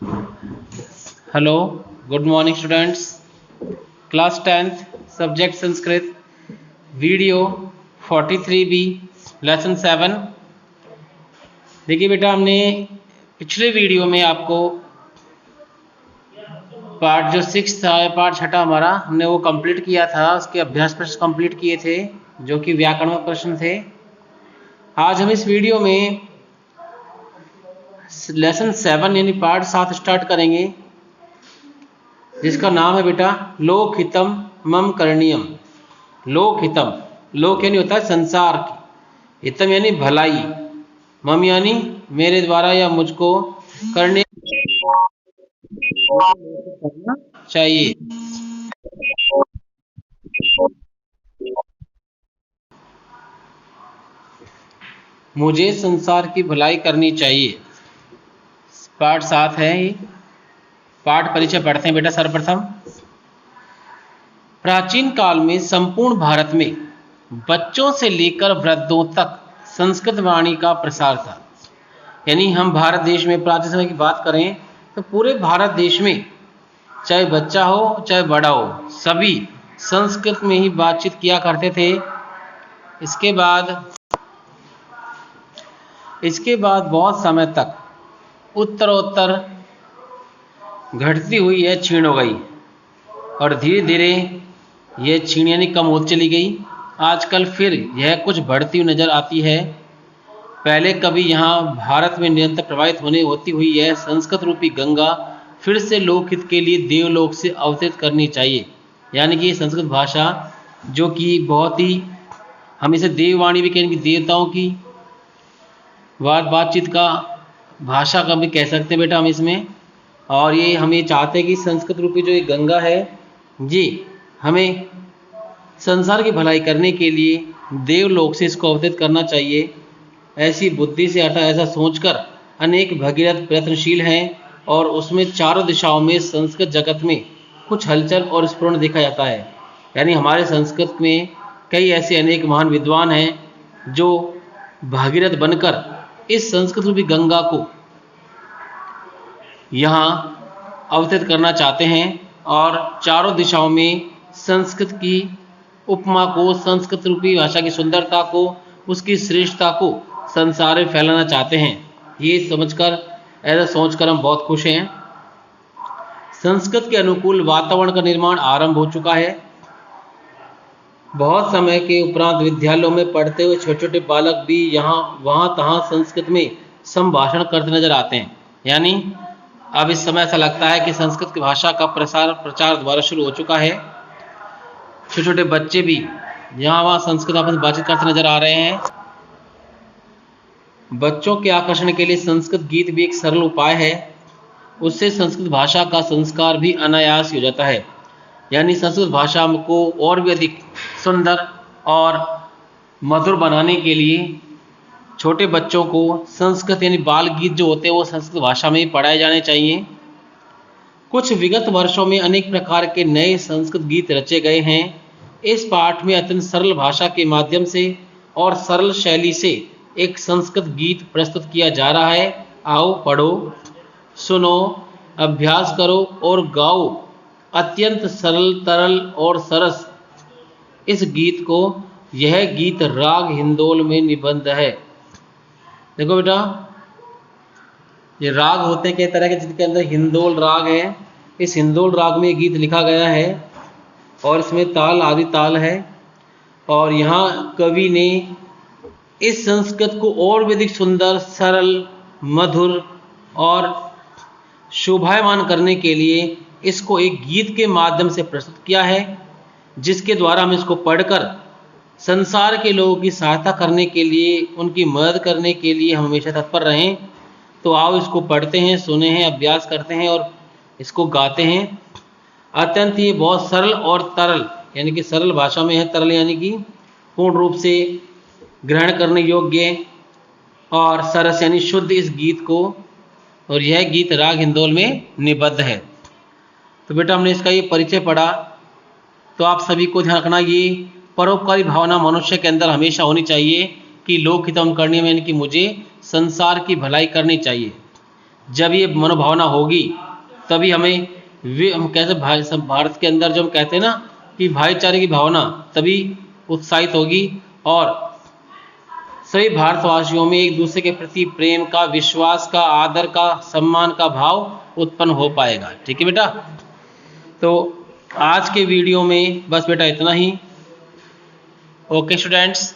Hello, good morning students. Class 10th subject Sanskrit, video 43B, lesson 7। देखिए बेटा, हमने पिछले वीडियो में आपको पार्ट जो 6 था, पार्ट छठा हमारा, हमने वो कंप्लीट किया था। उसके अभ्यास प्रश्न कंप्लीट किए थे जो कि व्याकरण प्रश्न थे। आज हम इस वीडियो में लेसन 7 यानी पार्ट 7 स्टार्ट करेंगे, जिसका नाम है बेटा लोकहितम मम करणीयम। लोकहितम, लोक यानी होता है संसार की, हितम यानी भलाई, मम यानी मेरे द्वारा या मुझको, करने करना चाहिए। मुझे संसार की भलाई करनी चाहिए। पार्ट 7 है ये। पाठ परिचय पढ़ते हैं बेटा। सर्वप्रथम, प्राचीन काल में संपूर्ण भारत में बच्चों से लेकर वृद्धों तक संस्कृत वाणी का प्रसार था। यानी हम भारत देश में प्राचीन समय की बात करें तो पूरे भारत देश में चाहे बच्चा हो चाहे बड़ा हो, सभी संस्कृत में ही बातचीत किया करते थे। इसके बाद बहुत समय तक उत्तरोत्तर घटती हुई यह क्षीण हो गई और धीरे धीरे यह क्षीण यानी कम होती चली गई। आजकल फिर यह कुछ बढ़ती हुई नजर आती है। पहले कभी यहाँ भारत में निरंतर प्रवाहित होती हुई यह संस्कृत रूपी गंगा फिर से लोकहित के लिए देवलोक से अवतरित करनी चाहिए। यानी कि संस्कृत भाषा जो कि बहुत ही, हम इसे देववाणी भी कहेंगे, देवताओं की बातचीत का भाषा का भी कह सकते हैं बेटा हम इसमें। और ये हम ये चाहते हैं कि संस्कृत रूपी जो ये गंगा है जी, हमें संसार की भलाई करने के लिए देवलोक से इसको अवतरित करना चाहिए। ऐसी बुद्धि से ऐसा सोचकर अनेक भगीरथ प्रयत्नशील हैं और उसमें चारों दिशाओं में संस्कृत जगत में कुछ हलचल और स्फुरण देखा जाता है। यानी हमारे संस्कृत में कई ऐसे अनेक महान विद्वान हैं जो भागीरथ बनकर इस संस्कृत रूपी गंगा को यहाँ अवतरित करना चाहते हैं और चारों दिशाओं में संस्कृत की उपमा को, संस्कृत रूपी भाषा की सुंदरता को, उसकी श्रेष्ठता को संसार में फैलाना चाहते हैं। ये समझकर, ऐसा सोचकर हम बहुत खुश हैं। संस्कृत के अनुकूल वातावरण का निर्माण आरंभ हो चुका है। बहुत समय के उपरांत विद्यालयों में पढ़ते हुए छोटे छोटे बालक भी यहाँ वहाँ तहाँ संस्कृत में संभाषण करते नजर आते हैं। यानी अब इस समय ऐसा लगता है कि संस्कृत की भाषा का प्रचार दोबारा शुरू हो चुका है। छोटे छोटे बच्चे भी यहाँ वहाँ संस्कृत आपस में बातचीत करते नजर आ रहे हैं। बच्चों के आकर्षण के लिए संस्कृत गीत भी एक सरल उपाय है। उससे संस्कृत भाषा का संस्कार भी अनायास हो जाता है। यानी संस्कृत भाषा को और भी अधिक सुंदर और मधुर बनाने के लिए छोटे बच्चों को संस्कृत यानी बाल गीत जो होते हैं वो संस्कृत भाषा में ही पढ़ाए जाने चाहिए। कुछ विगत वर्षों में अनेक प्रकार के नए संस्कृत गीत रचे गए हैं। इस पाठ में अत्यंत सरल भाषा के माध्यम से और सरल शैली से एक संस्कृत गीत प्रस्तुत किया जा रहा है। आओ पढ़ो, सुनो, अभ्यास करो और गाओ अत्यंत सरल, तरल और सरस इस गीत को। यह गीत राग हिंदोल में निबद्ध है। देखो बेटा, ये राग होते हैं कई तरह के, जिनके अंदर हिंदोल राग है। इस हिंदोल राग में गीत लिखा गया है और इसमें ताल आदि ताल है। और यहाँ कवि ने इस संस्कृत को और भी अधिक सुंदर, सरल, मधुर और शोभायमान करने के लिए इसको एक गीत के माध्यम से प्रस्तुत किया है, जिसके द्वारा हम इसको पढ़कर संसार के लोगों की सहायता करने के लिए, उनकी मदद करने के लिए हम हमेशा तत्पर रहें। तो आओ इसको पढ़ते हैं, सुने हैं, अभ्यास करते हैं और इसको गाते हैं। अत्यंत ये बहुत सरल और तरल, यानी कि सरल भाषा में है, तरल यानी कि पूर्ण रूप से ग्रहण करने योग्य, और सरस यानी शुद्ध इस गीत को। और यह गीत राग हिंदोल में निबद्ध है। तो बेटा हमने इसका ये परिचय पढ़ा। तो आप सभी को ध्यान रखना, ये परोपकारी भावना मनुष्य के अंदर हमेशा होनी चाहिए कि लोकहितम करने में, यानी कि मुझे संसार की भलाई करनी चाहिए। जब ये मनोभावना होगी तभी हम कैसे भारत के अंदर जो हम कहते हैं ना कि भाईचारे की भावना तभी उत्साहित होगी और सभी भारतवासियों में एक दूसरे के प्रति प्रेम का, विश्वास का, आदर का, सम्मान का भाव उत्पन्न हो पाएगा। ठीक है बेटा, तो आज के वीडियो में बस बेटा इतना ही। Okay students.